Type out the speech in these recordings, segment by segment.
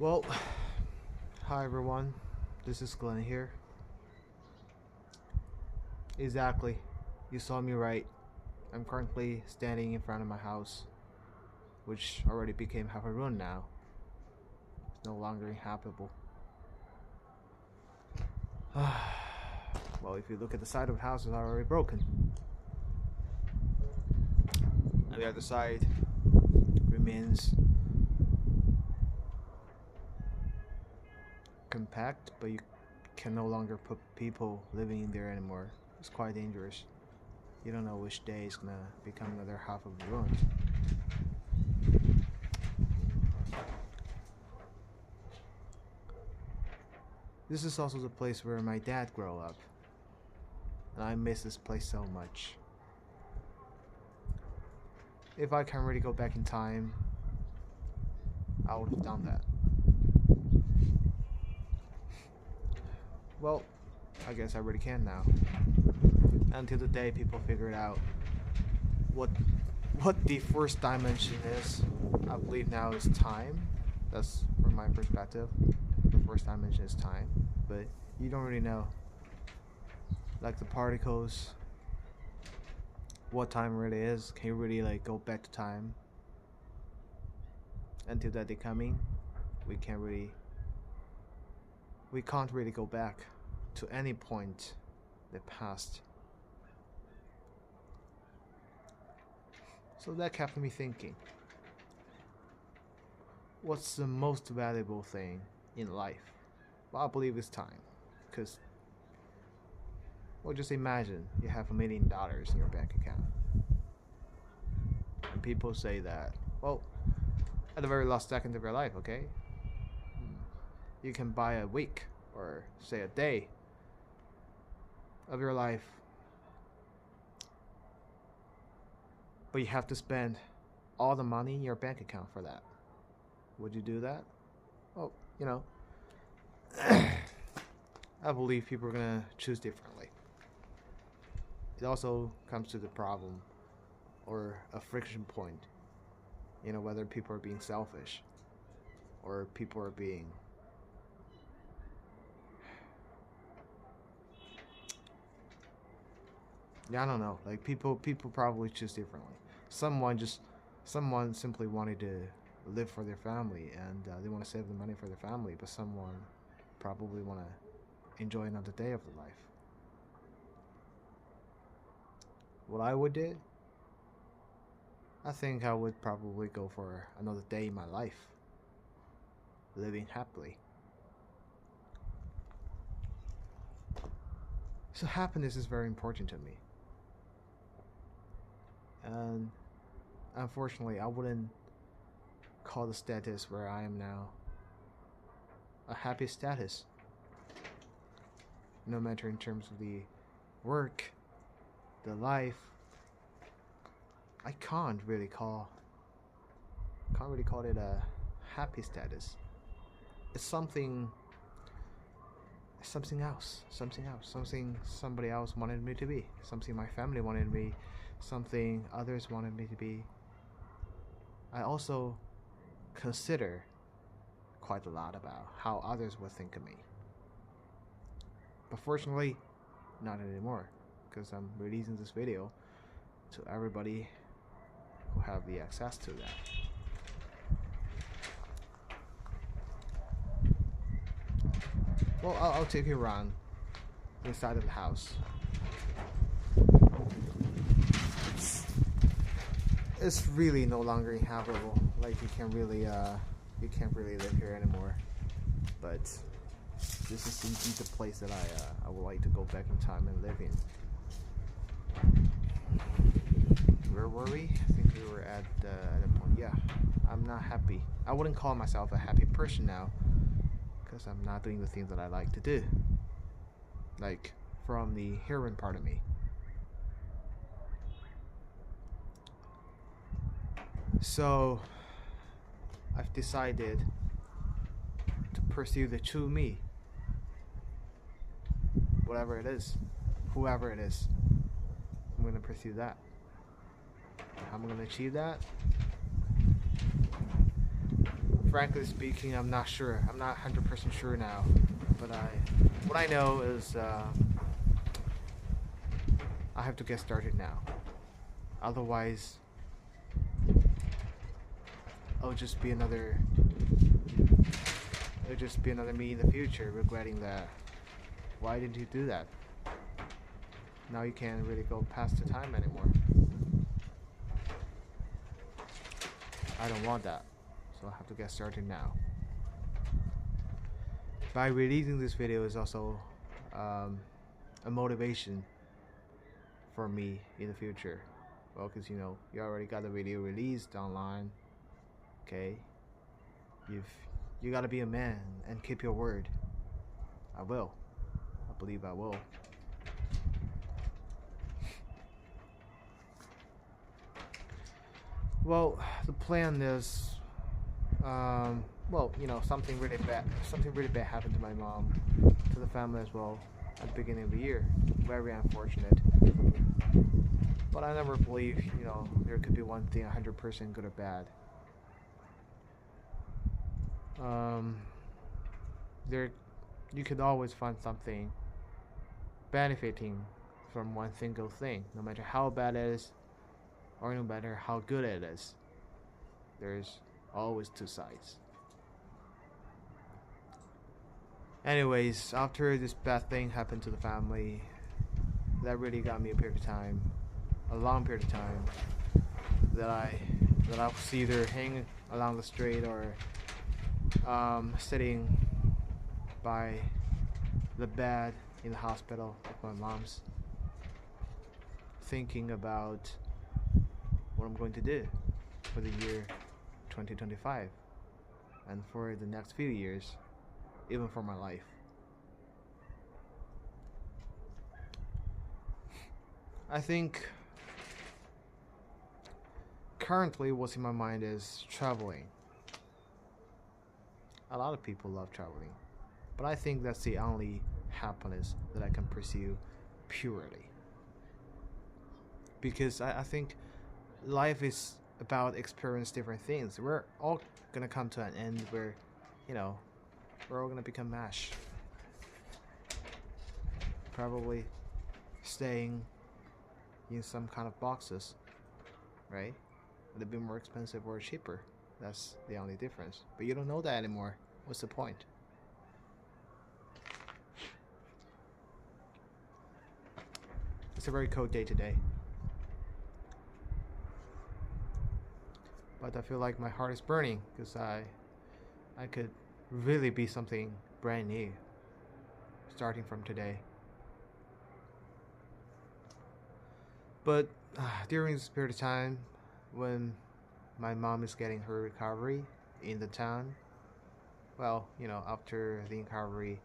Well, hi everyone. This is Glenn here. Exactly. You saw me right. I'm currently standing in front of my house, which already became half a ruin now. It's no longer inhabitable. Well, if you look at the side of the house, it's already broken. And the other side remains compact, but you can no longer put people living in there anymore. It's quite dangerous. You don't know which day is gonna become another half of the ruins. This is also the place where my dad grew up, and I miss this place so much. If I can really go back in time, I would have done that. Well, I guess I really can now. Until the day people figure out what the first dimension is. I believe now is time. That's from my perspective. The first dimension is time, but you don't really know. Like the particles, what time really is. Can you really like go back to time? Until that day coming, we can't really go back to any point that passed. So that kept me thinking, what's the most valuable thing in life? Well, I believe it's time. Because, well, just imagine you have $1 million in your bank account. And people say that, well, at the very last second of your life, okay? You can buy a week, or say a day, of your life. But you have to spend all the money in your bank account for that. Would you do that? Well, you know, I believe people are gonna choose differently. It also comes to the problem or a friction point. You know, whether people are being selfish or people are being I don't know. Like people probably choose differently. Someone simply wanted to live for their family and they want to save the money for their family, but someone probably want to enjoy another day of their life. What I would do, I think I would probably go for another day in my life, living happily. So happiness is very important to me. And unfortunately, I wouldn't call the status where I am now a happy status. No matter in terms of the work, the life, I can't really call it a happy status. It's something else, something somebody else wanted me to be, something my family wanted me, something others wanted me to be. I also consider quite a lot about how others would think of me. But fortunately, not anymore, because I'm releasing this video to everybody who have the access to that. Well, I'll take you around inside of the house. It's really no longer inhabitable. Like you can't really live here anymore. But this is indeed the place that I would like to go back in time and live in. Where were we? I think we were at a point. Yeah, I'm not happy. I wouldn't call myself a happy person now, because I'm not doing the things that I like to do. Like from the heroin part of me. So I've decided to pursue the true me. Whatever it is, whoever it is, I'm gonna pursue that. How am I gonna achieve that? frankly speaking, I'm not sure. I'm not 100% sure now. But what I know is I have to get started now. Otherwise, I'll just be another. It'll just be another me in the future regretting that. Why did you do that? Now you can't really go past the time anymore. I don't want that, so I have to get started now. By releasing this video is also a motivation for me in the future. Well, because you already got the video released online. Okay, you gotta be a man and keep your word. I will. I believe I will. Well, the plan is, something really bad happened to my mom, to the family as well, at the beginning of the year. Very unfortunate. But I never believe, there could be one thing 100% good or bad. You could always find something benefiting from one single thing, no matter how bad it is, or no matter how good it is. There's always two sides. Anyways, after this bad thing happened to the family, that really got me a long period of time, that I was either hanging along the street or sitting by the bed in the hospital with my mom's, thinking about what I'm going to do for the year 2025 and for the next few years, even for my life. I think currently what's in my mind is traveling. A lot of people love traveling, but I think that's the only happiness that I can pursue purely. Because I think life is about experience different things. We're all gonna come to an end where, we're all gonna become mash. Probably staying in some kind of boxes, right? Would it be more expensive or cheaper? That's the only difference. But you don't know that anymore. What's the point? It's a very cold day today. But I feel like my heart is burning because I could really be something brand new starting from today. But during this period of time when my mom is getting her recovery in the town, well, after the recovery,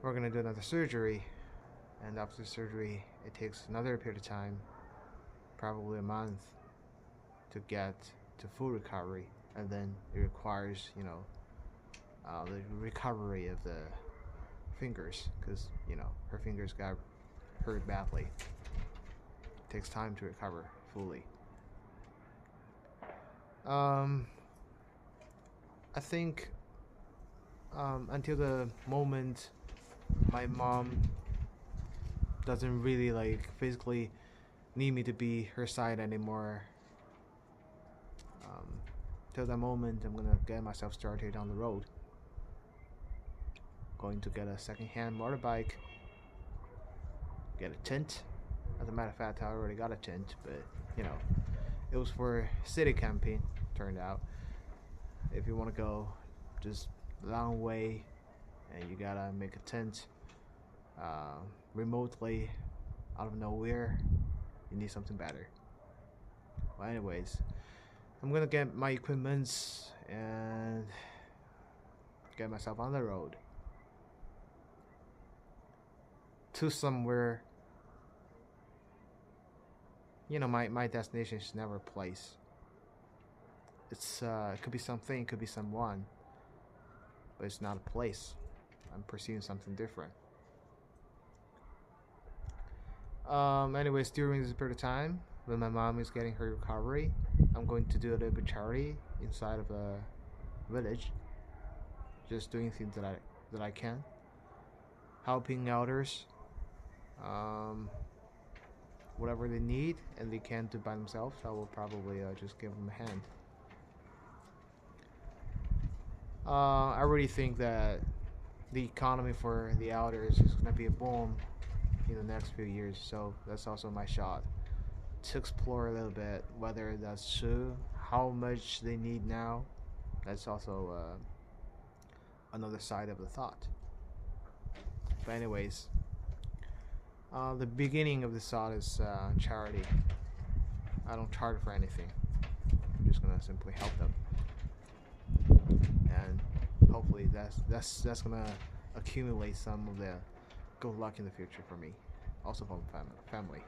we're gonna do another surgery, and after the surgery it takes another period of time, probably a month, to get to full recovery, and then it requires the recovery of the fingers, because her fingers got hurt badly. It takes time to recover fully. I think until the moment my mom doesn't really physically need me to be her side anymore, till that moment I'm gonna get myself started on the road. Going to get a second-hand motorbike, get a tent. As a matter of fact, I already got a tent, but it was for city camping, turned out. If you want to go just a long way and you gotta make a tent remotely out of nowhere, you need something better. Well, anyways, I'm gonna get my equipments and get myself on the road to somewhere. My destination is never a place. It's it could be something, it could be someone, but it's not a place. I'm pursuing something different. Anyways, during this period of time when my mom is getting her recovery, I'm going to do a little bit charity inside of village, just doing things that I can, helping elders, um, whatever they need and they can't do by themselves. I will probably just give them a hand. I really think that the economy for the elders is gonna be a boom in the next few years. So that's also my shot to explore a little bit whether that's true, how much they need now. That's also another side of the thought. But anyways, the beginning of the thought is charity. I don't charge for anything. I'm just gonna simply help them, and hopefully that's gonna accumulate some of the good luck in the future for me, also from family.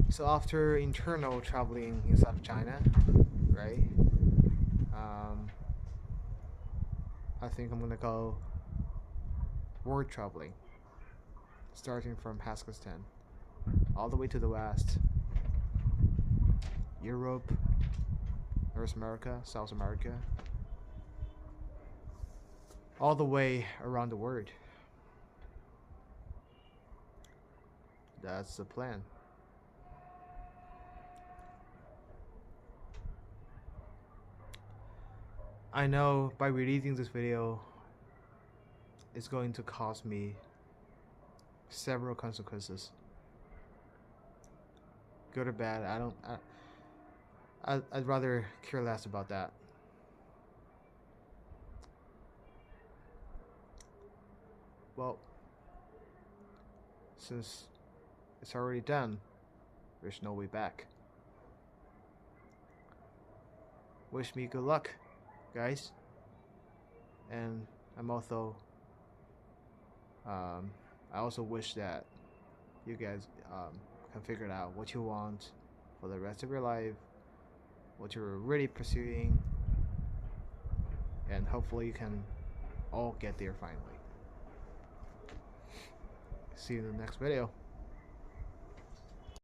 So after internal traveling inside of China, right? Um, I think I'm gonna go world traveling, starting from Kazakhstan, all the way to the west, Europe, North America, South America, all the way around the world. That's the plan. I know by releasing this video, it's going to cost me several consequences. Good or bad, I'd rather care less about that. Well, since it's already done, there's no way back. Wish me good luck, guys. And I also wish that you guys can figure out what you want for the rest of your life, what you're really pursuing, and hopefully you can all get there finally. See you in the next video.